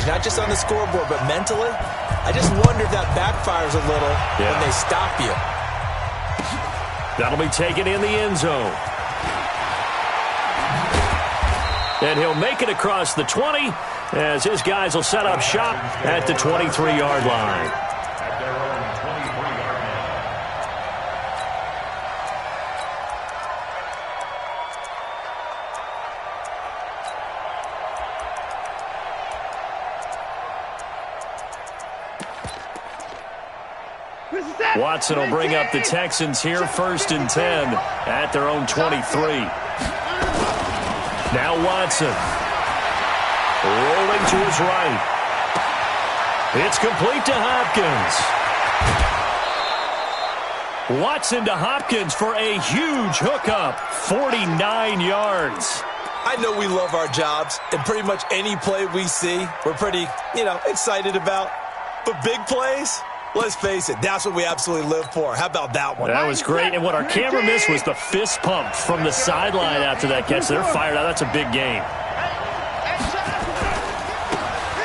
advantage, not just on the scoreboard, but mentally. I just wonder if that backfires a little when they stop you. That'll be taken in the end zone. And he'll make it across the 20 as his guys will set up shop at the 23-yard line. Watson will bring up the Texans here, 1st and 10 at their own 23. Now Watson. Rolling to his right. It's complete to Hopkins. Watson to Hopkins for a huge hookup. 49 yards. I know we love our jobs, and pretty much any play we see, we're pretty, excited about. But big plays? Let's face it, that's what we absolutely live for. How about that one? That was great. And what our camera missed was the fist pump from the sideline after that catch. They're fired out. That's a big game.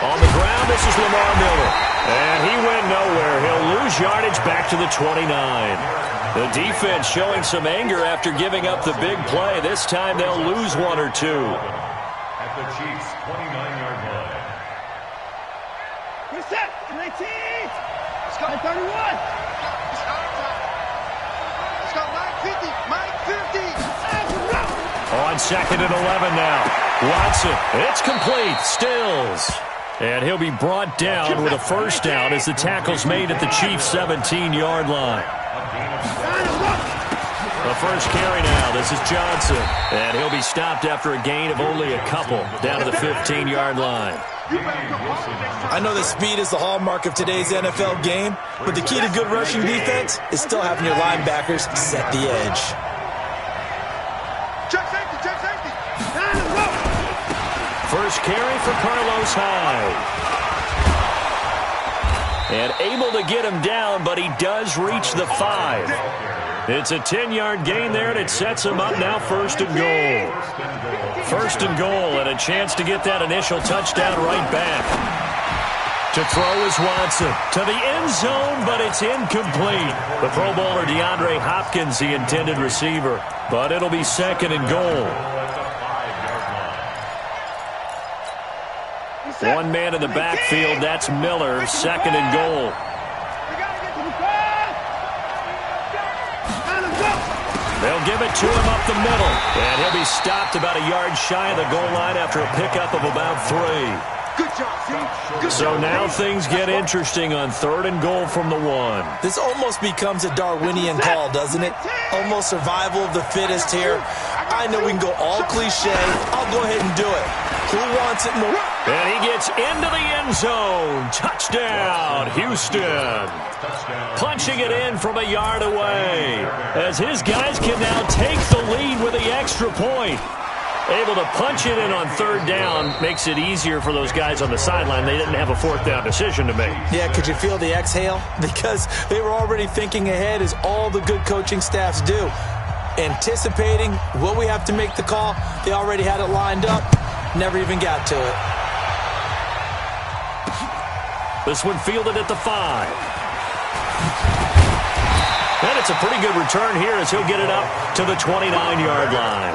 On the ground, this is Lamar Miller. And he went nowhere. He'll lose yardage back to the 29. The defense showing some anger after giving up the big play. This time they'll lose one or two. At the Chiefs' 29-yard line. Reset, 19. Let's go, 31. Let's go, Mike 50. On 2nd and 11 now. Watson, it's complete. Stills. And he'll be brought down with a first down as the tackle's made at the Chiefs' 17-yard line. The first carry now. This is Johnson. And he'll be stopped after a gain of only a couple down to the 15-yard line. I know that speed is the hallmark of today's NFL game, but the key to good rushing defense is still having your linebackers set the edge. Check safety. First carry for Carlos Hyde. And able to get him down, but he does reach the 5. It's a 10-yard gain there, and it sets him up now 1st and goal. 1st and goal, and a chance to get that initial touchdown right back. To throw is Watson. To the end zone, but it's incomplete. The Pro Bowler DeAndre Hopkins, the intended receiver. But it'll be 2nd and goal. One man in the backfield, that's Miller, 2nd and goal. They'll give it to him up the middle. And he'll be stopped about a yard shy of the goal line after a pickup of about 3. Good job, So now things get interesting on 3rd and goal from the 1. This almost becomes a Darwinian call, doesn't it? Almost survival of the fittest here. I know we can go all cliche. I'll go ahead and do it. Who wants it more? And he gets into the end zone. Touchdown, Houston. Punching it in from a yard away as his guys can now take the lead with the extra point. Able to punch it in on 3rd down makes it easier for those guys on the sideline. They didn't have a 4th down decision to make. Yeah, could you feel the exhale? Because they were already thinking ahead, as all the good coaching staffs do. Anticipating what we have to make the call. They already had it lined up. Never even got to it. This one fielded at the 5. And it's a pretty good return here as he'll get it up to the 29-yard line.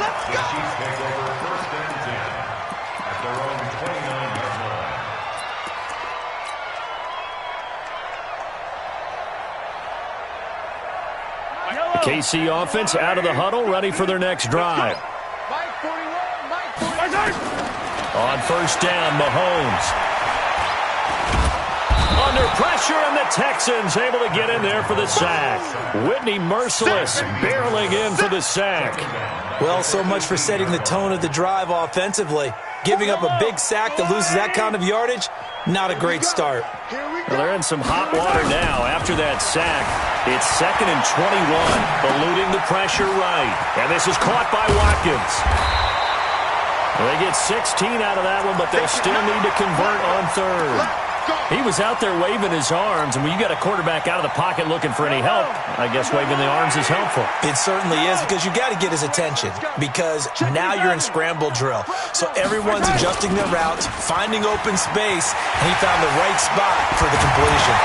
The KC offense out of the huddle, ready for their next drive. On 1st down, Mahomes. Under pressure, and the Texans able to get in there for the sack. Whitney Merciless barreling in for the sack. Well, so much for setting the tone of the drive offensively. Giving up a big sack that loses that kind of yardage, not a great start. Well, they're in some hot water now after that sack. It's 2nd and 21, eluding the pressure right. And this is caught by Watkins. Well, they get 16 out of that one, but they'll still need to convert on 3rd. He was out there waving his arms, and when you got a quarterback out of the pocket looking for any help, I guess waving the arms is helpful. It certainly is, because you got to get his attention, because now you're in scramble drill. So everyone's adjusting their routes, finding open space, and he found the right spot for the completion.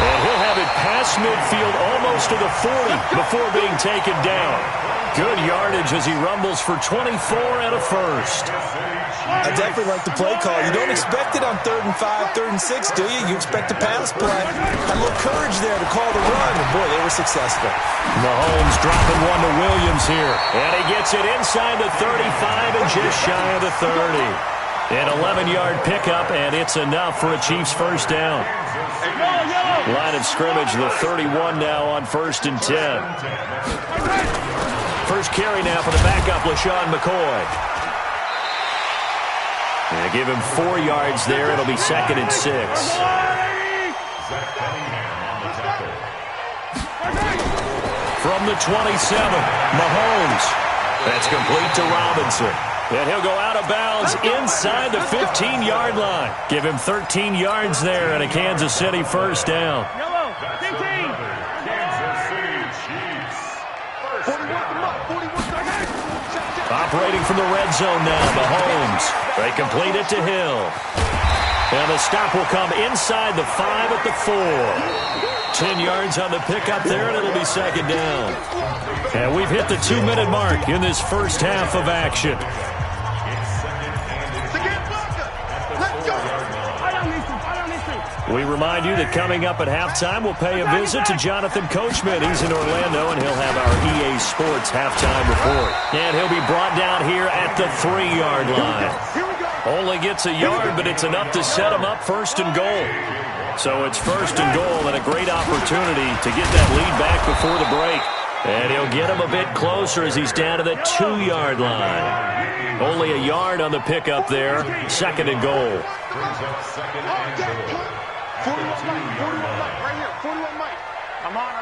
And he'll have it past midfield almost to the 40 before being taken down. Good yardage as he rumbles for 24 and a first. I definitely like the play call. You don't expect it on 3rd and 5, 3rd and 6, do you? You expect a pass play. Had a little courage there to call the run, and boy, they were successful. Mahomes dropping one to Williams here. And he gets it inside the 35 and just shy of the 30. An 11-yard pickup, and it's enough for a Chiefs first down. Line of scrimmage, the 31 now on 1st and 10. First carry now for the backup, LaShawn McCoy. And give him 4 yards there. It'll be 2nd and 6. From the 27, Mahomes. That's complete to Robinson. And he'll go out of bounds inside the 15-yard line. Give him 13 yards there and a Kansas City first down. Operating from the red zone now, Mahomes. They complete it to Hill. And the stop will come inside the 5 at the 4. 10 yards on the pickup there, and it'll be 2nd down. And we've hit the 2-minute mark in this first half of action. We remind you that coming up at halftime, we'll pay a visit to Jonathan Coachman. He's in Orlando, and he'll have our EA Sports halftime report. And he'll be brought down here at the 3-yard line. Only gets a yard, but it's enough to set him up 1st and goal. So it's 1st and goal, and a great opportunity to get that lead back before the break. And he'll get him a bit closer as he's down to the 2-yard line. Only a yard on the pickup there. 2nd and goal. 41 Mike, right here, 41 Mike. I'm on.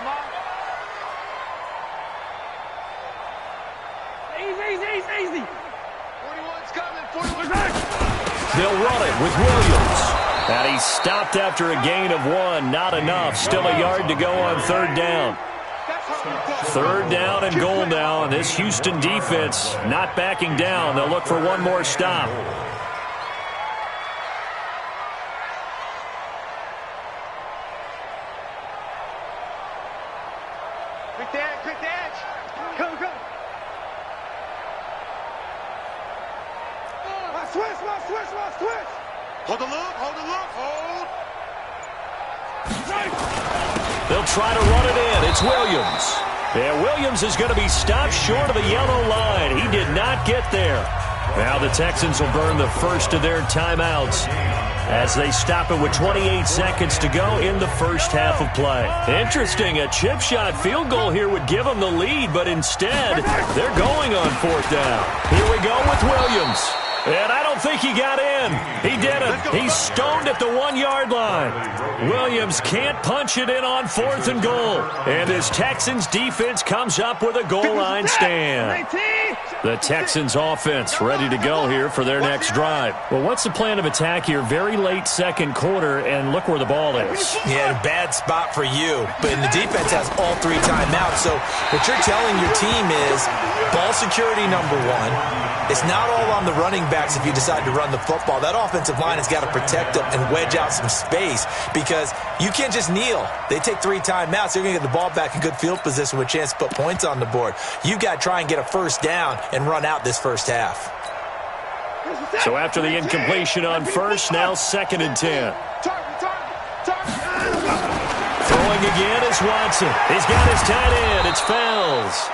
Easy. 41's coming, 41's coming. They'll run it with Williams. And he's stopped after a gain of 1. Not enough. Still a yard to go on 3rd down. 3rd down and goal now, and this Houston defense not backing down. They'll look for one more stop. Quick dash. Come. Switch. Hold the look. They'll try to run it in. It's Williams. And Williams is going to be stopped short of the yellow line. He did not get there. Now the Texans will burn the first of their timeouts as they stop it with 28 seconds to go in the first half of play. Interesting, a chip shot field goal here would give them the lead, but instead, they're going on 4th down. Here we go with Williams. And I don't think he got in. He didn't. He's stoned at the 1-yard line. Williams can't punch it in on 4th and goal. And this Texans defense comes up with a goal line stand. The Texans offense ready to go here for their next drive. Well, what's the plan of attack here? Very late 2nd quarter, and look where the ball is. Yeah, a bad spot for you. But the defense has all 3 timeouts. So what you're telling your team is ball security number 1. It's not all on the running backs if you decide to run the football. That offensive line has got to protect them and wedge out some space because you can't just kneel. They take 3 timeouts. They're going to get the ball back in good field position with a chance to put points on the board. You've got to try and get a first down and run out this first half. So after the incompletion on first, now 2nd and 10. Throwing again is Watson. He's got his tight end. It's Fells.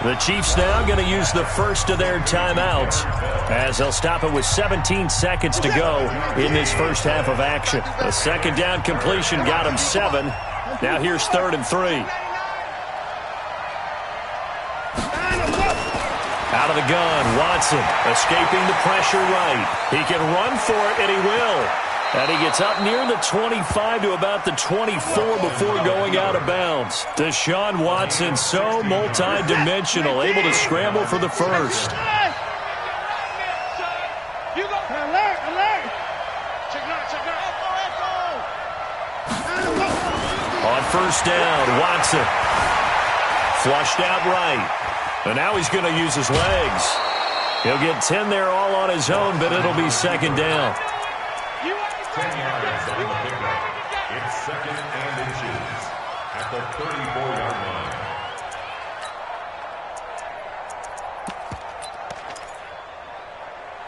The Chiefs now going to use the first of their timeouts as they'll stop it with 17 seconds to go in this first half of action. A 2nd down completion got him 7. Now here's 3rd and 3. Out of the gun, Watson escaping the pressure right. He can run for it, and he will. And he gets up near the 25 to about the 24 before going out of bounds. Deshaun Watson, so multi-dimensional, able to scramble for the first. Alert. On first down, Watson. Flushed out right. And now he's going to use his legs. He'll get 10 there all on his own, but it'll be second down. 10 yards on the pickup. It's second and inches at the 34-yard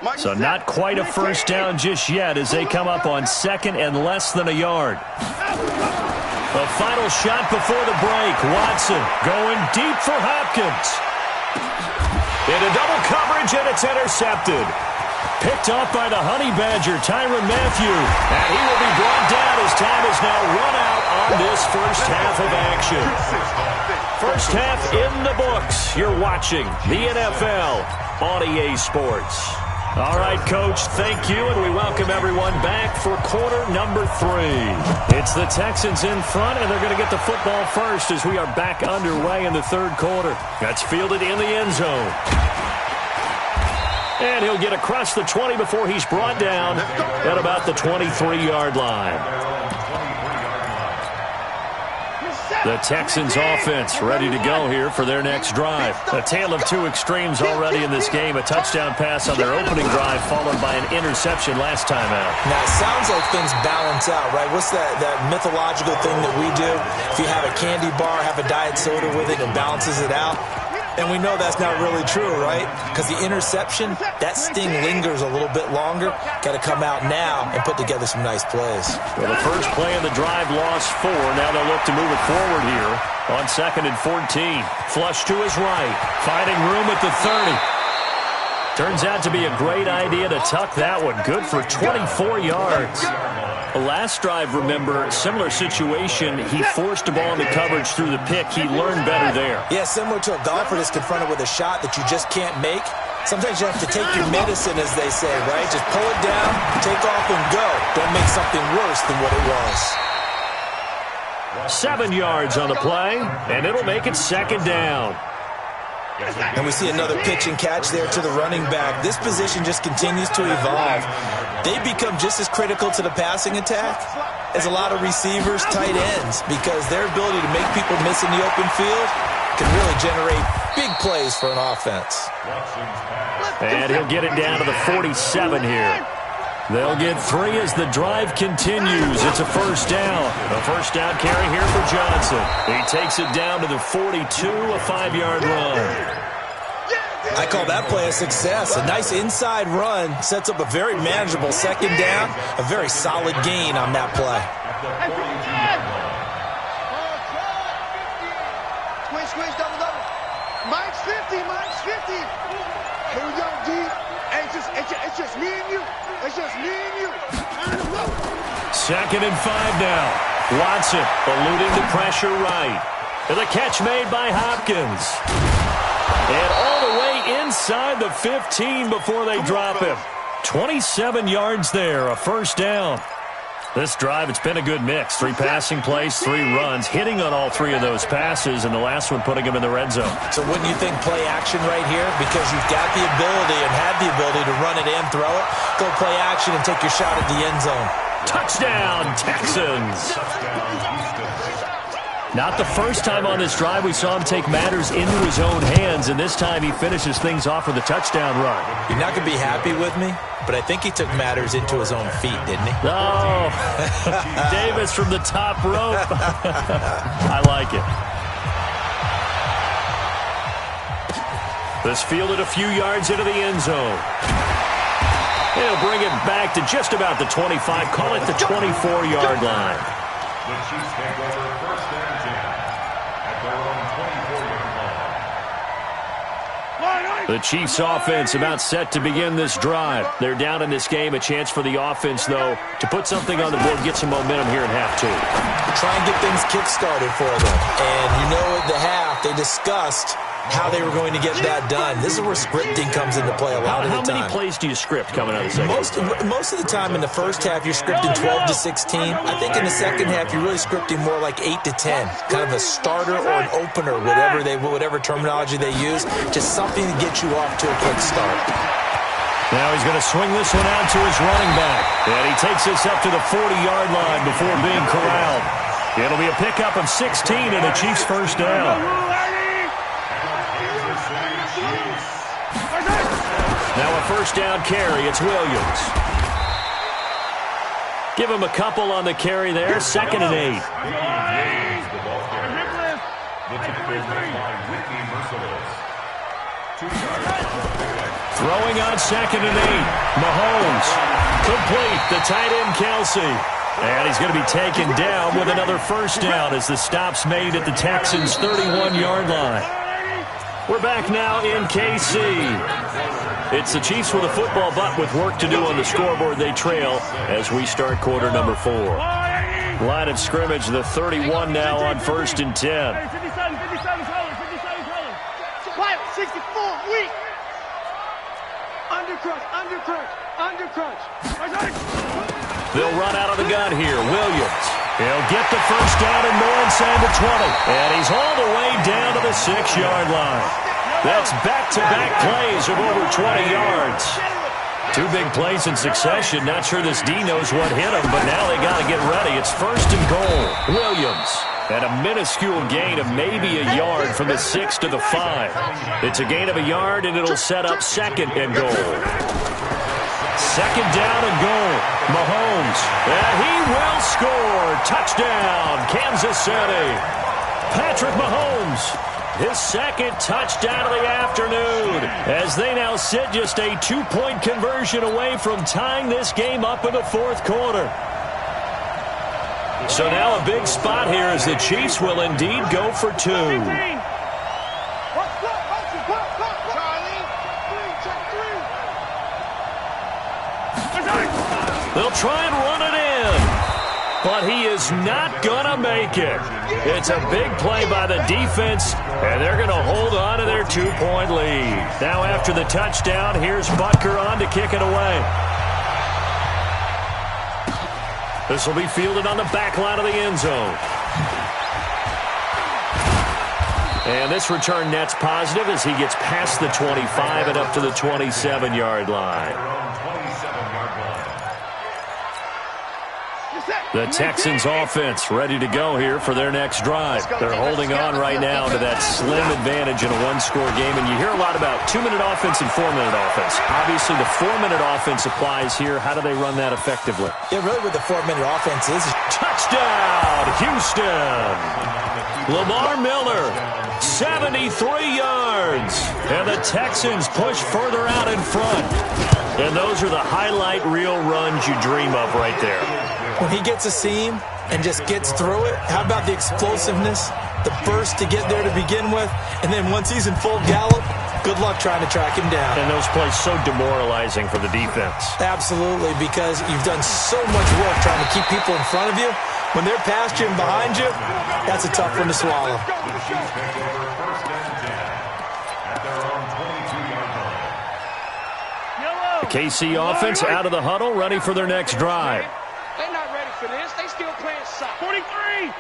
line. So not quite a first down just yet as they come up on second and less than a yard. A final shot before the break. Watson going deep for Hopkins. Into double coverage, and it's intercepted. Picked off by the Honey Badger, Tyrann Mathieu. And he will be brought down as time is now run out on this first half of action. First half in the books. You're watching the NFL on EA Sports. All right, Coach, thank you, and we welcome everyone back for quarter number 3. It's the Texans in front, and they're going to get the football first as we are back underway in the third quarter. That's fielded in the end zone. And he'll get across the 20 before he's brought down at about the 23-yard line. The Texans offense ready to go here for their next drive. A tale of two extremes already in this game. A touchdown pass on their opening drive followed by an interception last time out. Now, it sounds like things balance out, right? What's that mythological thing that we do? If you have a candy bar, have a diet soda with it, it balances it out. And we know that's not really true, right? Because the interception, that sting lingers a little bit longer. Got to come out now and put together some nice plays. Well, the first play of the drive lost 4. Now they'll look to move it forward here on 2nd and 14. Flush to his right. Finding room at the 30. Turns out to be a great idea to tuck that one. Good for 24 yards. The last drive, remember, similar situation. He forced a ball into coverage through the pick. He learned better there. Yeah, similar to a golfer that's confronted with a shot that you just can't make. Sometimes you have to take your medicine, as they say, right? Just pull it down, take off, and go. Don't make something worse than what it was. 7 yards on the play, and it'll make it second down. And we see another pitch and catch there to the running back. This position just continues to evolve. They become just as critical to the passing attack as a lot of receivers, tight ends, because their ability to make people miss in the open field can really generate big plays for an offense. And he'll get it down to the 47 here. They'll get 3 as the drive continues. It's a first down. A first down carry here for Johnson. He takes it down to the 42, a 5-yard run. I call that play a success. A nice inside run sets up a very manageable second down. A very solid gain on that play. Squish, double. Mike's 50, Mike's 50. Here we go, D. It's just me and you. It's just me and you. 2nd and 5 now. Watson eluding the pressure right. And the catch made by Hopkins. And all the way inside the 15 before they drop him. 27 yards there, a first down. This drive, it's been a good mix. 3 passing plays, 3 runs, hitting on all 3 of those passes, and the last one putting him in the red zone. So wouldn't you think play action right here? Because you've got the ability and have the ability to run it and throw it. Go play action and take your shot at the end zone. Touchdown, Texans. Not the first time on this drive we saw him take matters into his own hands, and this time he finishes things off with a touchdown run. You're not going to be happy with me, but I think he took matters into his own feet, didn't he? Oh, Davis from the top rope. I like it. This fielded a few yards into the end zone. He'll bring it back to just about the 25, call it the 24-yard line. The Chiefs take over first and 10 at their own 24-yard line. The Chiefs offense about set to begin this drive. They're down in this game. A chance for the offense, though, to put something on the board, get some momentum here in half 2. Try and get things kick-started for them. And you know at the half, they discussed how they were going to get that done. This is where scripting comes into play a lot of the time. How many plays do you script coming out of the second? Most of the time in the first half, you're scripting 12 to 16. I think in the second half, you're really scripting more like 8 to 10. Kind of a starter or an opener, whatever terminology they use. Just something to get you off to a quick start. Now he's going to swing this one out to his running back. And he takes this up to the 40-yard line before being corralled. It'll be a pickup of 16 and a Chiefs first down. Now a first down carry. It's Williams. Give him a couple on the carry there. 2nd and 8. Throwing on 2nd and 8. Mahomes. Complete. The tight end, Kelsey. And he's going to be taken down with another first down as the stop's made at the Texans' 31-yard line. We're back now in KC. It's the Chiefs with a football, but with work to do on the scoreboard. They trail as we start quarter number 4. Line of scrimmage, the 31 now on 1st and 10. 64, weak. Undercrunch. They'll run out of the gun here. Williams. He'll get the first down and more inside the 20. And he's all the way down to the 6-yard line. That's back-to-back plays of over 20 yards. 2 big plays in succession. Not sure this D knows what hit him, but now they got to get ready. It's 1st and goal. Williams. And a minuscule gain of maybe a yard from the 6 to the 5. It's a gain of a yard, and it'll set up 2nd and goal. 2nd down and goal. Mahomes. And he will score. Touchdown, Kansas City. Patrick Mahomes. His 2nd touchdown of the afternoon as they now sit just a 2-point conversion away from tying this game up in the 4th quarter. So now a big spot here as the Chiefs will indeed go for 2. They'll try and run it in, but he is not going to make it. It's a big play by the defense, and they're going to hold on to their 2-point lead. Now after the touchdown, here's Butker on to kick it away. This will be fielded on the back line of the end zone. And this return net's positive as he gets past the 25 and up to the 27-yard line. The Texans offense ready to go here for their next drive. They're holding on right now to that slim advantage in a 1-score game. And you hear a lot about 2-minute offense and 4-minute offense. Obviously, the 4-minute offense applies here. How do they run that effectively? Yeah, really what the 4-minute offense is. Touchdown, Houston. Lamar Miller, 73 yards. And the Texans push further out in front. And those are the highlight reel runs you dream of right there. When he gets a seam and just gets through it, how about the explosiveness, the burst to get there to begin with, and then once he's in full gallop, good luck trying to track him down. And those plays so demoralizing for the defense. Absolutely, because you've done so much work trying to keep people in front of you. When they're past you and behind you, that's a tough one to swallow. The KC offense out of the huddle, ready for their next drive. They're not ready for this. They still playing soccer. 43.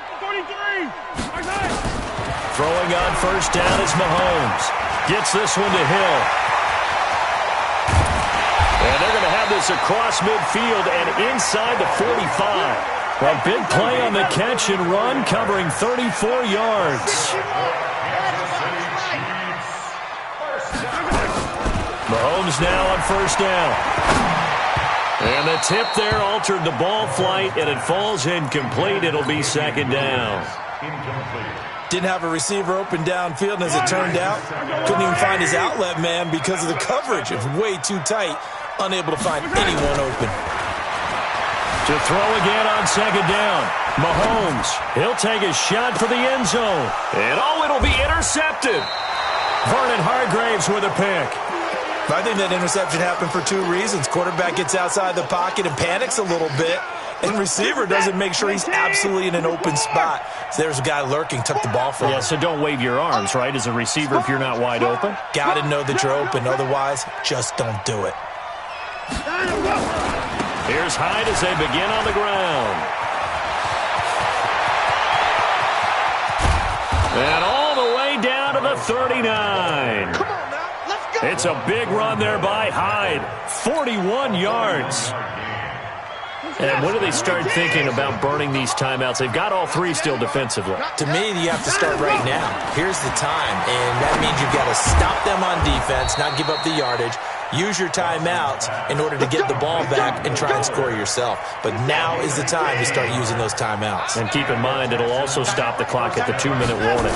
Throwing on first down is Mahomes. Gets this one to Hill. And they're going to have this across midfield and inside the 45. A big play on the catch and run, covering 34 yards. Mahomes now on first down. And the tip there altered the ball flight, and it falls incomplete. It'll be 2nd down. Didn't have a receiver open downfield, and as it turned out, couldn't even find his outlet man because of the coverage. It was way too tight, unable to find anyone open. To throw again on 2nd down. Mahomes, he'll take a shot for the end zone. And it'll be intercepted. Vernon Hargreaves with a pick. I think that interception happened for 2 reasons. Quarterback gets outside the pocket and panics a little bit, and receiver doesn't make sure he's absolutely in an open spot. So there's a guy lurking, took the ball from him. Yeah, so don't wave your arms, right, as a receiver if you're not wide open? Got to know that you're open. Otherwise, just don't do it. Here's Hyde as they begin on the ground. And all the way down to the 39. Come on now, let's go. It's a big run there by Hyde. 41 yards. And when do they start thinking about burning these timeouts? They've got all three still defensively. To me, you have to start right now. Here's the time, and that means you've got to stop them on defense, not give up the yardage, use your timeouts in order to get the ball back and try and score yourself. But now is the time to start using those timeouts. And keep in mind, it'll also stop the clock at the 2-minute warning.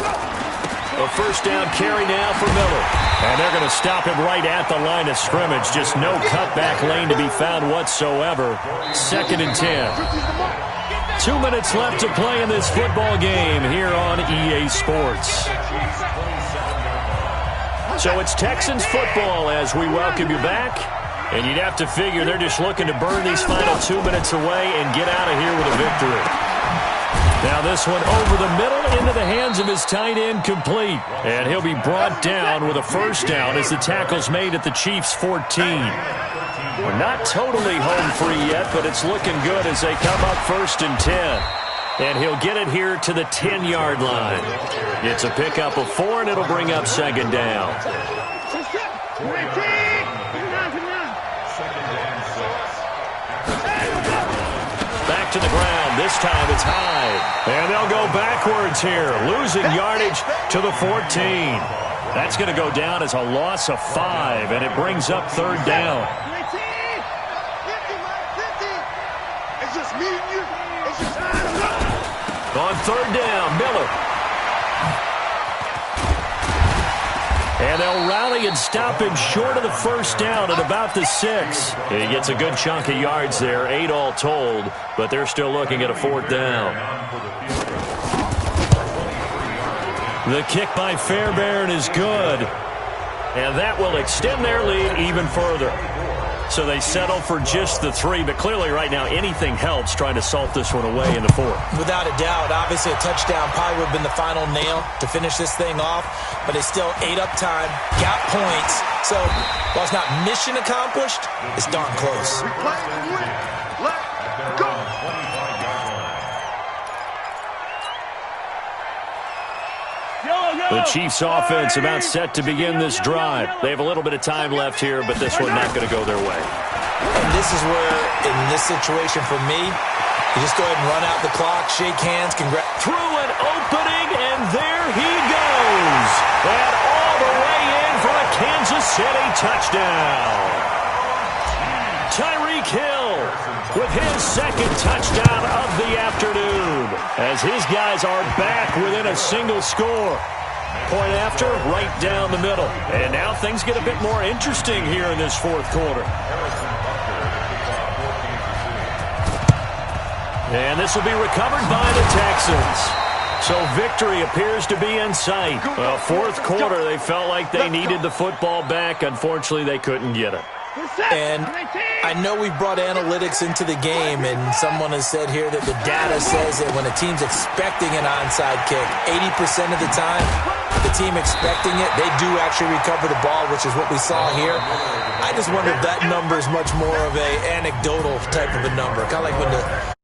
A first down carry now for Miller. And they're going to stop him right at the line of scrimmage. Just no cutback lane to be found whatsoever. 2nd and 10. 2 minutes left to play in this football game here on EA Sports. So it's Texans football as we welcome you back. And you'd have to figure they're just looking to burn these final 2 minutes away and get out of here with a victory. Now this one over the middle into the hands of his tight end, complete. And he'll be brought down with a first down as the tackle's made at the Chiefs' 14. We're not totally home free yet, but it's looking good as they come up 1st and 10. And he'll get it here to the 10-yard line. It's a pickup of 4, and it'll bring up 2nd down. Back to the ground. This time it's high. And they'll go backwards here, losing yardage to the 14. That's going to go down as a loss of 5, and it brings up 3rd down. It's just me and you. It's just On 3rd down, Miller. And they'll rally and stop him short of the first down at about the 6. He gets a good chunk of yards there, 8 all told, but they're still looking at a 4th down. The kick by Fairbairn is good, and that will extend their lead even further. So they settle for just the 3, but clearly right now anything helps trying to salt this one away in the 4th. Without a doubt, obviously a touchdown probably would have been the final nail to finish this thing off, but it's still ate up time, got points. So while it's not mission accomplished, it's darn close. we play and win. Let's go. The Chiefs offense about set to begin this drive. They have a little bit of time left here, but this one not going to go their way. And this is where, in this situation for me, you just go ahead and run out the clock, shake hands, Through an opening, and there he goes. And all the way in for a Kansas City touchdown. Tyreek Hill with his 2nd touchdown of the afternoon, as his guys are back within a single score. Point after, right down the middle. And now things get a bit more interesting here in this 4th quarter. And this will be recovered by the Texans. So victory appears to be in sight. Well, 4th quarter, they felt like they needed the football back. Unfortunately, they couldn't get it. And I know we brought analytics into the game, and someone has said here that the data says that when a team's expecting an onside kick, 80% of the time, the team expecting it, they do actually recover the ball, which is what we saw here. I just wonder if that number is much more of a anecdotal type of a number, kind of like when the